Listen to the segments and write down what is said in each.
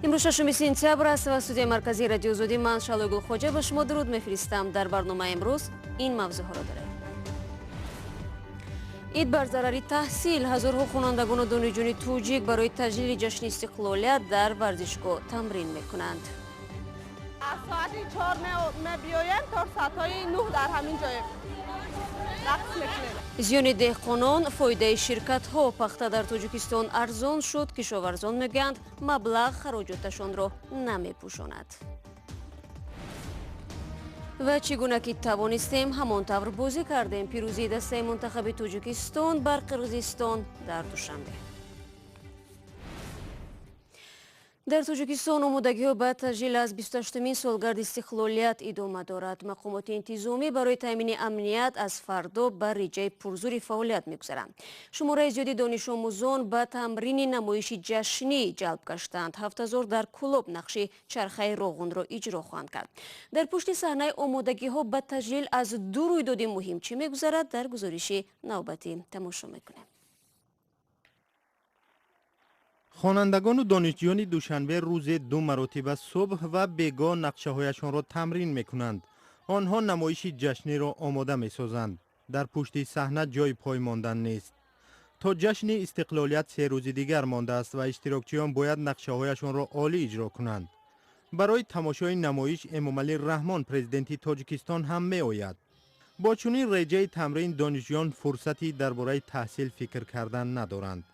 имрӯз 6 сентябр аст ва студияи марказии радиои Озодӣ ман Шалои Гулхоҷа ба шумо дуруд мефиристам. Дар барномаи имрӯз ин мавзӯъҳоро дорем. ид бар зарари таҳсил. ҳазорҳо хонандагону донишҷӯёни тоҷик барои таҷлили ҷашни истиқлолият дар варзишгоҳ тамрин мекунанд. аз соати 4 мебиёем то соати 9 дар ҳамин ҷоем рақс мекунем. зиёни деҳқонон, фоидаи ширкатҳо. пахта дар Тоҷикистон арзон шуд. кишоварзон мегӯянд маблағ хароҷоташонро намепӯшонад. ва чӣ гуна ки тавонистем ҳамон тавр бозӣ кардем. пирӯзии дастаи мунтахаби Тоҷикистон бар Қирғизистон дар душанбе. дар Тоҷикистон омодагиҳо ба таҷлил аз 28-мин солгарди истиқлолият идома дорад. мақомоти интизомӣ барои таъмини амният аз фардо ба реҷаи пурзури фаъолият мегузаранд. шумораи зиёди донишомӯзон ба тамрини намоиши ҷашнӣ ҷалб гаштанд. 7000 дар Кӯлоб нақши чархаи роғунро иҷро хоҳанд кард. дар пушти саҳнаи омодагиҳо ба таҷлил аз ду рӯйдоди муҳим чӣ мегузарад, дар гузориши навбатӣ тамошо мекунем. хонандагону донишҷӯёни душанбе рӯзе 2 маротиба субҳ ва бегоҳ нақшаҳояшонро тамрин мекунанд. онҳо намоиши ҷашниро омода месозанд. дар пушти саҳна ҷои пой мондан нест. то ҷашни истиқлолият 3 рӯзи дигар мондааст ва иштирокчиён бояд нақшаҳояшонро олӣ иҷро кунанд. барои тамошои намоиш Эмомалӣ Раҳмон президенти Тоҷикистон ҳам меояд. бо чунин реҷаи тамрин донишҷӯён фурсати дар бораи таҳсил фикр кардан надоранд.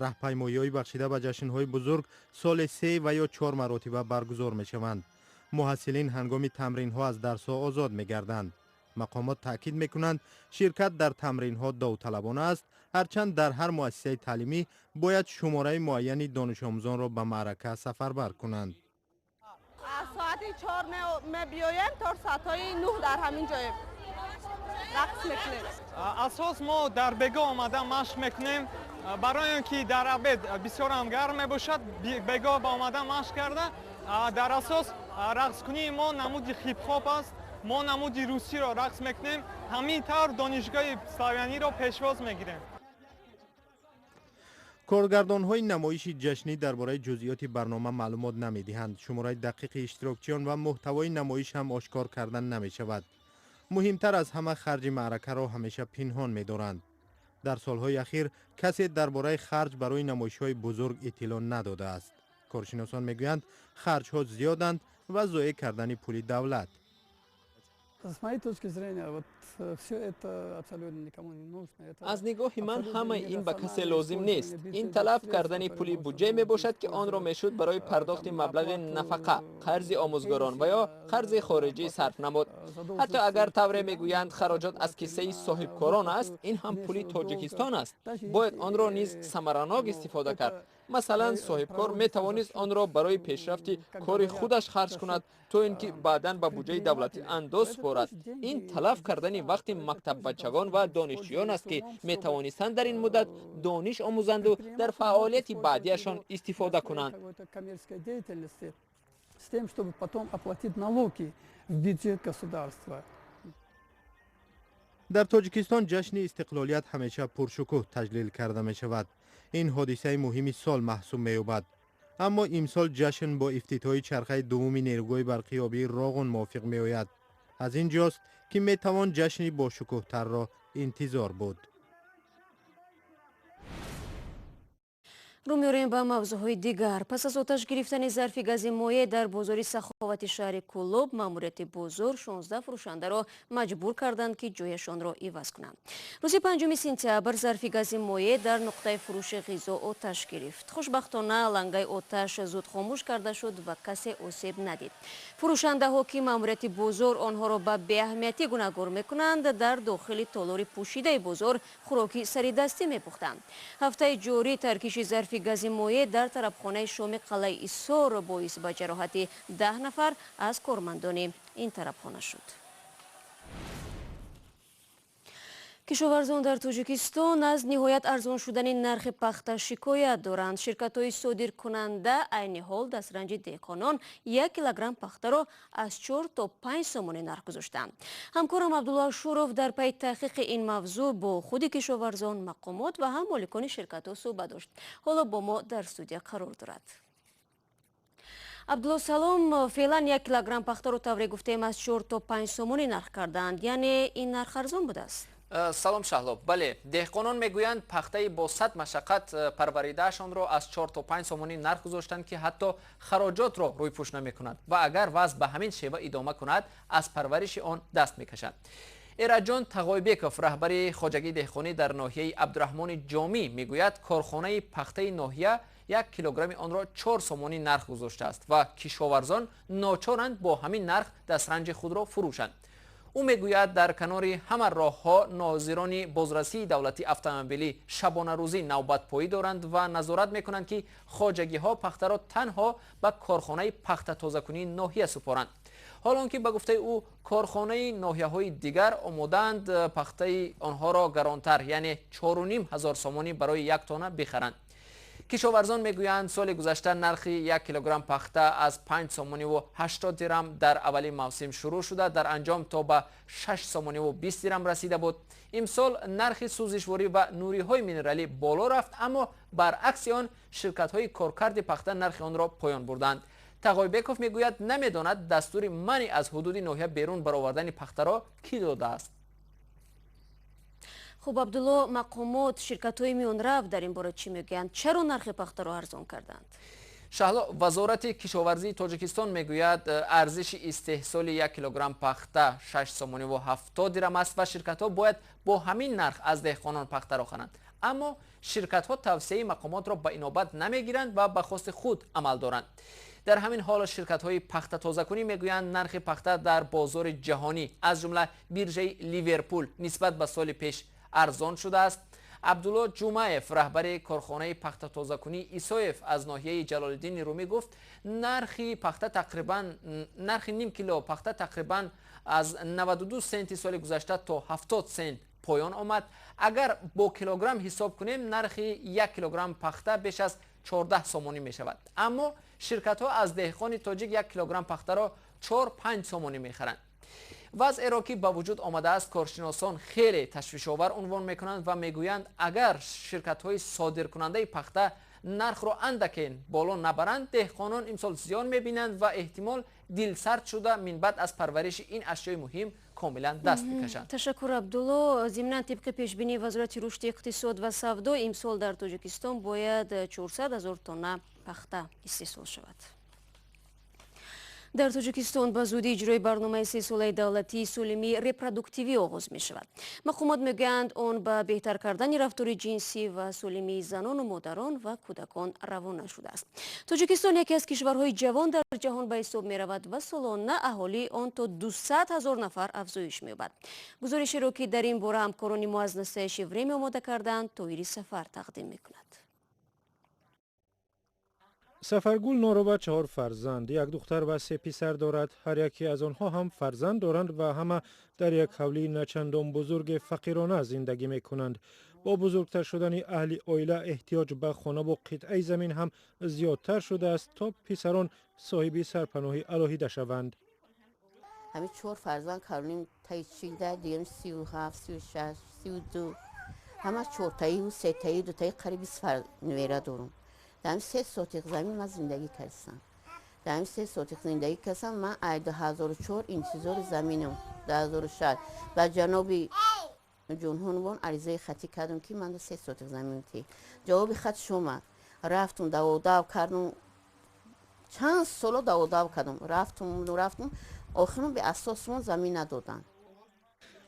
раҳпаймоиҳои бахшида ба ҷашнҳои бузург соли 3 ва ё 4 маротиба баргузор мешаванд. муҳассилин ҳангоми тамринҳо аз дарсҳо озод мегарданд. мақомот таъкид мекунанд ширкат дар тамринҳо довталабона аст, ҳарчанд дар ҳар муассисаи таълимӣ бояд шумораи муайяни донишомӯзонро ба маърака сафарбар кунанд. аз соати 4 мебиёем то соати 9 дар ҳамин ҷоем рақс мекунем. асос мо дар бегоҳ омада машқ мекунем. барои он ки дар абед бисёр ҳам гарм мебошад, бегоҳ ба омада машқ карда. дар асос рақскунии мо намуди хип-хоп аст. мо намуди русиро рақс мекунем. ҳамин тавр донишгоҳи славяниро пешвоз мегирем. коргардонҳои намоиши ҷашнӣ дар бораи ҷузъиёти барнома маълумот намедиҳанд. шумораи дақиқи иштирокчиён ва муҳтавои намоиш ҳам ошкор кардан намешавад. муҳимтар аз ҳама харҷи маъракаро ҳамеша пинҳон медоранд. дар солҳои ахир касе дар бораи харҷ барои намоишҳои бузург иттилоъ надодааст. коршиносон мегӯянд харҷҳо зиёданд ва зоеъ кардани пули давлат. аз нигоҳи ман ҳамаи ин ба касе лозим нест. ин талаб кардани пули буҷа мебошад ки онро мешуд барои пардохти маблағи нафақа, қарзи омӯзгорон ва ё қарзи хориҷӣ сарф намуд. ҳатто агар тавре мегӯянд хароҷот аз киссаи соҳибкорон аст, ин ҳам пули Тоҷикистон аст. бояд онро низ самаранок истифода кард. масалан, соҳибкор метавонист онро барои пешрафти кори худаш харҷ кунад, то ин ки баъдан ба буҷаи давлатӣ андоз спорад. ин талаб кардани вақти мактаббачагон ва донишҷӯён аст ки метавонистанд дар ин муддат дониш омӯзанду дар фаъолияти баъдиашон истифода кунанд. дар Тоҷикистон ҷашни истиқлолият ҳамеша пуршукӯҳ таҷлил карда мешавад. ин ҳодисаи муҳими сол маҳсуб меёбад. аммо имсол ҷашн бо ифтитоҳи чархаи дуввуми нерӯгоҳи барқиёбии роғун мувофиқ меояд. аз ин ҷост ки метавон ҷашни бошукӯҳтарро интизор буд. рӯ меорем ба мавзӯъҳои дигар. пас аз оташ гирифтани зарфи гази моеъ дар бозори саховати шаҳри Кӯлоб, маъмурияти бозор 16 фурӯшандаро маҷбур карданд ки ҷояшонро иваз кунанд. рӯзи 5 сентябр зарфи гази моеъ дар нуқтаи фурӯши ғизо оташ гирифт. хушбахтона лангаи оташ зуд хомӯш карда шуд ва касе осеб надид. фурӯшандаҳо ки маъмурияти бозор онҳоро ба беаҳамиятӣ гуногор мекунанд, дар дохили толори пӯшидаи бозор хӯроки саридастӣ мепухтанд. ҳафтаи ҷорӣ таркиши зарфи гази моеъ дар тарабхонаи шоми қалъаи Исор боис ба ҷароҳати 10 нафар аз кормандони ин тарабхона шуд. кишоварзон дар Тоҷикистон аз ниҳоят арзон шудани нархи пахта шикоят доранд. ширкатҳои содиркунанда айни ҳол дастранҷи деҳқонон 1 килограмм пахтаро аз 4 то 5 сомони нарх гузоштанд. ҳамкорам Абдулло Ашуров дар пайи таҳқиқи ин мавзӯъ бо худи кишоварзон, мақомот ва ҳам моликони ширкатҳо суҳбат дошт. ҳоло бо мо дар студия қарор дорад. عبدالله سلام، فعلا 1 کیلوگرم پخته رو طوری گفتیم از 4 تا 5 سومونی نرخ کردند، یعنی این نرخ ارزان بوده است. سلام شهلاب، بله، دهقانان میگویند پخته با 100 مشقت پروریدهشان را از 4 تا 5 سومونی نرخ گذاشتند که حتی خراجات را روی پوش نمی‌کند و اگر وضع به همین شیوه ادامه کند از پرورش آن دست می‌کشند. ایرجان تقایبکوف، رهبر خواجگی دهقانی در ناحیه عبدالرحمن جامی میگوید کارخانه پخته ناحیه 1 کیلوگرم آن را 4 سومونی نرخ گذاشته است و کشاورزان ناچارند با همین نرخ دسترنج خود را فروشند. او میگوید در کنار همه راهها ناظران بازرسی دولتی اتومبیلی شبانه روزی نوبت پایی دارند و نظارت میکنند که خواجگی ها پخته را تنها به کارخانه پخته تازه‌کنی ناحیه سپارند. حالا که به گفته او کارخانه ناحیه های دیگر آمادند پخته آنها را گرانتر، یعنی 4,500 سومانی برای 1 تانه بخرند. کشاورزان میگویند سال گذشته نرخ 1 کیلوگرم پخته از 5 سومانی و 80 درم در اول موسم شروع شده، در انجام تا به 6 سومانی و 20 درم رسیده بود. امسال نرخ سوزشواری و نوری های مینرالی بالا رفت، اما برعکس آن شرکت های کارکرد پخته نرخ آن را پایان بردند. تقایبکوف میگوید نمیداند دستور منع از حدود ناحیه بیرون برآوردن پخته را کی داده است. خب عبدالله، مقامات شرکت های میان رفت در این باره چی میگویند؟ چرا نرخ پخته را ارزان کردند؟ شهلا، وزارت کشاورزی تاجیکستان میگوید ارزش استحصال 1 کیلوگرم پخته 6 سومانی و 70 درم است و شرکت ها باید با همین نرخ از دهقانان پخته را خرند. اما شرکت ها توصیه مقامات را به اینابت نمیگیرند و به خواست خود عمل دارند. در همین حال شرکت های پخته تازه‌کنی میگویند نرخ پخته در بازار جهانی از جمله بیرژه لیورپول نسبت به سال پیش ارزان شده است. عبدالله جمعیف، رهبر کارخانه پخته تازه‌کنی ایسایف از ناحیه جلال‌الدین رومی گفت نرخ نیم کیلو پخته تقریبا از 92 سنت سال گذشته تا 70 سنت پایان آمد. اگر با کیلوگرم حساب کنیم نرخ 1 کیلوگرم پخته بیش از 14 سومانی می شود، اما شرکت ها از دهقان تاجیک 1 کیلوگرم پخته را 4-5 سومانی می خرند. وضع را که به وجود آمده است کارشناسان خیلی تشویش‌آور عنوان میکنند و میگویند اگر شرکت های صادر کننده پخته نرخ را اندکین بالا نبرند دهقانان امسال زیان میبینند و احتمال دل سرد شده من بعد از پرورش این اشیای مهم کاملا دست میکشند. تشکر عبدالله. ضمناً طبق پیشبینی وزارت رشد اقتصاد و سودا امسال در تاجیکستان باید 400,000 تن پخته استحصال شود. در تاجیکستان به زودی اجرای برنامه 3 ساله دولتی سالمی ریپرودوکتیوی آغاز می شود. مقامات میگویند آن به بهتر کردن رفتار جنسی و سالمی زنان و مادران و کودکان روانه شده است. تاجیکستان یکی از کشورهای جوان در جهان به حساب می رود و سالانه اهالی آن تا 200,000 نفر افزایش می یابد. گزارشی را که در این باره همکاران ما از نسای شیوریم آماده کردند طاهری سفر تقدیم می کند. سفرگل ناروبه 4 فرزند، 1 دختر و 3 پسر دارد. هر یکی از آنها هم فرزند دارند و همه در یک حولی نچندان بزرگ فقیرانه زندگی می کنند. با بزرگتر شدن اهل عائله احتیاج به خانه و قطعه زمین هم زیادتر شده است تا پسران صاحب سرپناهی علاهیده شوند. همین 4 فرزند کارونیم تایی چیده دیگه 37 36 32 همه 4 تایی و 3 تایی 2 تایی قریب 20 نویره دارم. در همین 3 سوتیق زمین من زندگی کردم. در همین 3 سوتیق زندگی کردم. من 2004 انتظار زمینم 2006 و جنابی جمهوری عریضه خطی کردم که من 3 سوتیق زمین تی جواب خط شما رفتم داو کردم چند سال داو کردم رفتم آخرم به اساسمون زمین ندادن.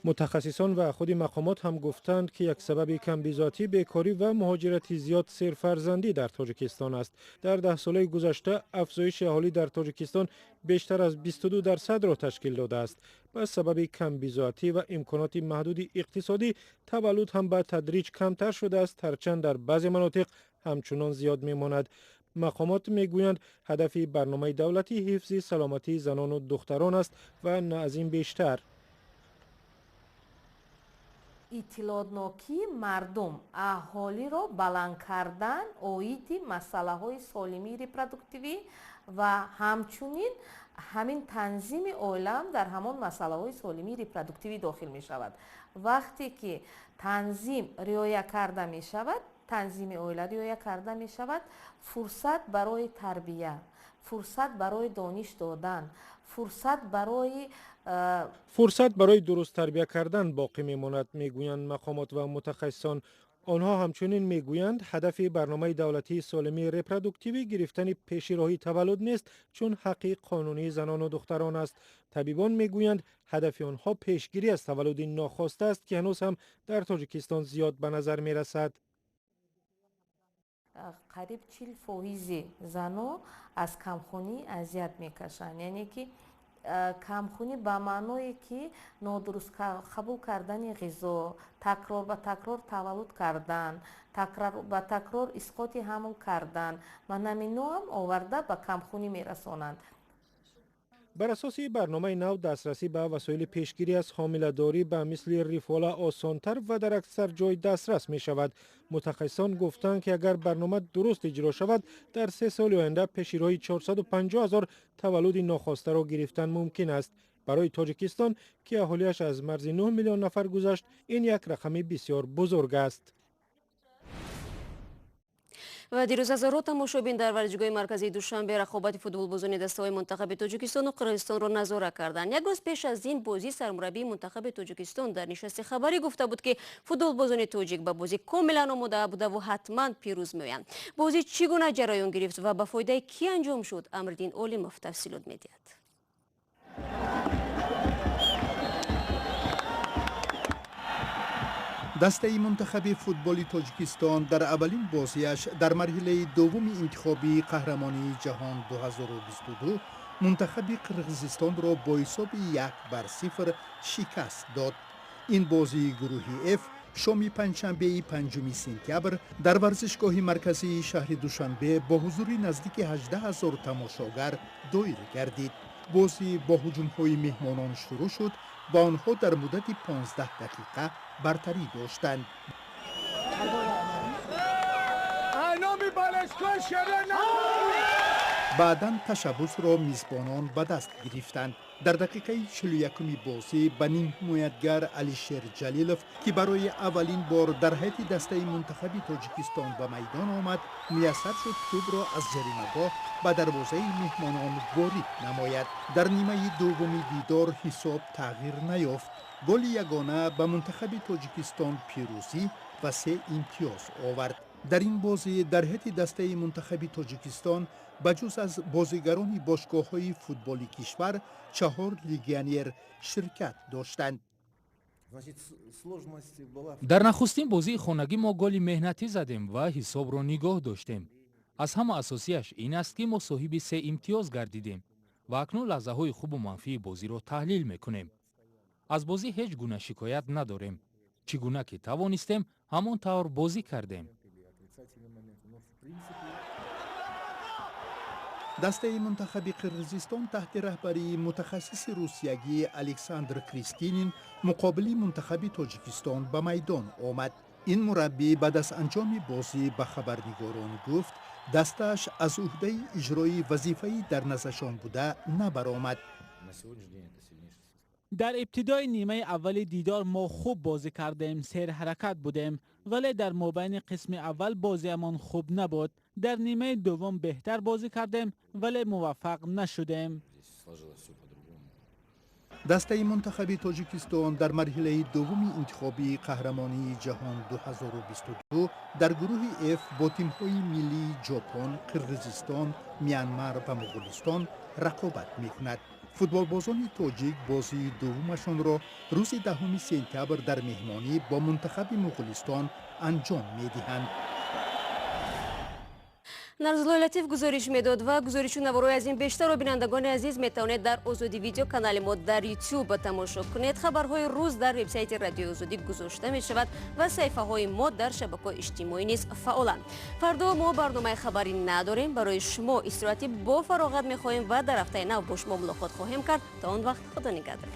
متخصصان و خود مقامات هم گفتند که یک سبب کمبیزاتی بیکاری و مهاجرت زیاد سرفرزندی در تاجیکستان است. در 10 سال گذشته افزایش اهالی در تاجیکستان بیشتر از 22% را تشکیل داده است. به سبب کمبیزاتی و امکانات محدود اقتصادی تولد هم به تدریج کمتر شده است، هرچند در بعضی مناطق همچنان زیاد میماند. مقامات میگویند هدف برنامه دولتی حفظ سلامتی زنان و دختران است و نه از این بیشتر. иттилоъноки мардум аҳолиро баланд кардан оиди масъалаҳои солимии репродуктивӣ ва ҳамчунин ҳамин танзими оилаам дар ҳамон масъалаҳои солимии репродуктивӣ дохил мешавад. вақте ки танзим риоя карда мешавад танзими оила риоя карда мешавад. Фурсат барои тарбия, фурсат барои дониш додан, фурсат барои дуруст тарбия кардан боқӣ мемонад, мегӯянд мақомот ва мутахассисон. آنها همچنین میگویند هدف برنامه دولتی سالمی رپرودوکتیوی گرفتن پیشیراهی تولد نیست، چون حق قانونی زنان و دختران است. طبیبان میگویند هدف آنها پیشگیری از تولد ناخواسته است که هنوز هم در تاجیکستان زیاد به نظر میرسد. قریب 40% زنان از کمخونی اذیت میکشند. یعنی که کمخونی به معنای که نادرست قبول کردن غذا، تکرار به تکرار تولد کردن، تکرار به تکرار اسقاط حمل کردن و نمینو هم آورده به کمخونی میرسانند. بر اساس برنامه نو دسترسی به وسایل پیشگیری از حامله‌داری به مثل ریفالا آسانتر و در اکثر جای دسترس می شود. متخصصان گفتند که اگر برنامه درست اجرا شود، در 3 سال آینده پیشگیری 450,000 تولد ناخواسته را گرفتن ممکن است. برای تاجیکستان که اهالیش از مرز 9 میلیون نفر گذشت، این یک رقم بسیار بزرگ است. و دیروز هزارها تماشابین در ورزشگاه مرکزی دوشنبه رقابت فوتبالبازان دسته‌های منتخب تاجیکستان و قرقیزستان را نظارت کردند. یک روز پیش از این بازی سرمربی منتخب تاجیکستان در نشست خبری گفته بود که فوتبالبازان تاجیک به بازی کاملا آماده بوده و حتما پیروز می‌آیند. بازی چگونه جریان گرفت و به فایده کی انجام شد؟ امردین علیموف تفصیلات می‌دهد. دسته منتخب فوتبال تاجیکستان در اولین بازیش در مرحله دوم انتخابی قهرمانی جهان 2022 منتخب قرقیزستان را با حساب 1-0 شکست داد. این بازی گروهی F شام پنجشنبه 5 سپتامبر در ورزشگاه مرکزی شهر دوشنبه با حضور نزدیک 18,000 تماشاگر دایر گردید. بازی با هجوم‌های مهمانان شروع شد و آنها در مدت 15 دقیقه برتری داشتند. بعداً تشبث را میزبانان به دست گرفتند. در دقیقه 41 بازی به نیم حمایتگر علیشیر جلیلوف که برای اولین بار در هیئت دسته منتخب تاجیکستان به میدان آمد، میسر شد توپ را از جریمه‌گاه به دروازه مهمانان وارد نماید. در نیمه دوم دیدار حساب تغییر نیافت. گل یگانه به منتخب تاجیکستان پیروزی و 3 امتیاز آورد. در این بازی در هیئت دسته منتخب تاجیکستان بجز از بازیگران باشگاه‌های فوتبالی کشور 4 لیگیونر شرکت داشتند. در نخستین بازی خانگی ما گل مهنتی زدیم و حساب را نگاه داشتیم. از همه اساسیش این است که ما صاحب 3 امتیاز گردیدیم و اکنون لحظه‌های خوب و منفی بازی را تحلیل می‌کنیم. از بازی هیچ گونه شکایت نداریم. چگونه که توانستیم همان طور بازی کردیم. دسته منتخب قرقیزستان تحت رهبری متخصص روسیایی الکساندر کریستینین مقابل منتخب تاجیکستان به میدان آمد. این مربی بعد از انجام بازی به خبرنگاران گفت دستش از عهده اجرای وظیفه‌ای در نزدشان بوده نبرآمد. در ابتدای نیمه اول دیدار ما خوب بازی کردیم، سیر حرکت بودیم، ولی در مابین قسم اول بازیمان خوب نبود. در نیمه دوم بهتر بازی کردیم ولی موفق نشدیم. دسته منتخب تاجیکستان در مرحله دوم انتخابی قهرمانی جهان 2022 در گروه F با تیم‌های ملی ژاپن، قرقیزستان، میانمار و مغولستان رقابت می‌کند. فوتبالبازان تاجیک بازی دومشان را روز 10 سپتامبر در مهمانی با منتخب مغولستان انجام می‌دهند. нарзуллои латиф гузориш медод ва гузориши наворҳои аз ин бештарро бинандагони азиз метавонед дар озодӣ видео канали мо дар YouTube тамошо кунед. хабарҳои рӯз дар вебсайти радиои озодӣ гузошта мешавад ва саҳифаҳои мо дар шабакаҳои иҷтимоӣ низ фаъоланд. фардо мо барномаи хабарӣ надорем. барои шумо истироҳати бо фароғат мехоҳем ва дар ҳафтаи нав бо шумо мулоқот хоҳем кард. то он вақт худо нигаҳдор.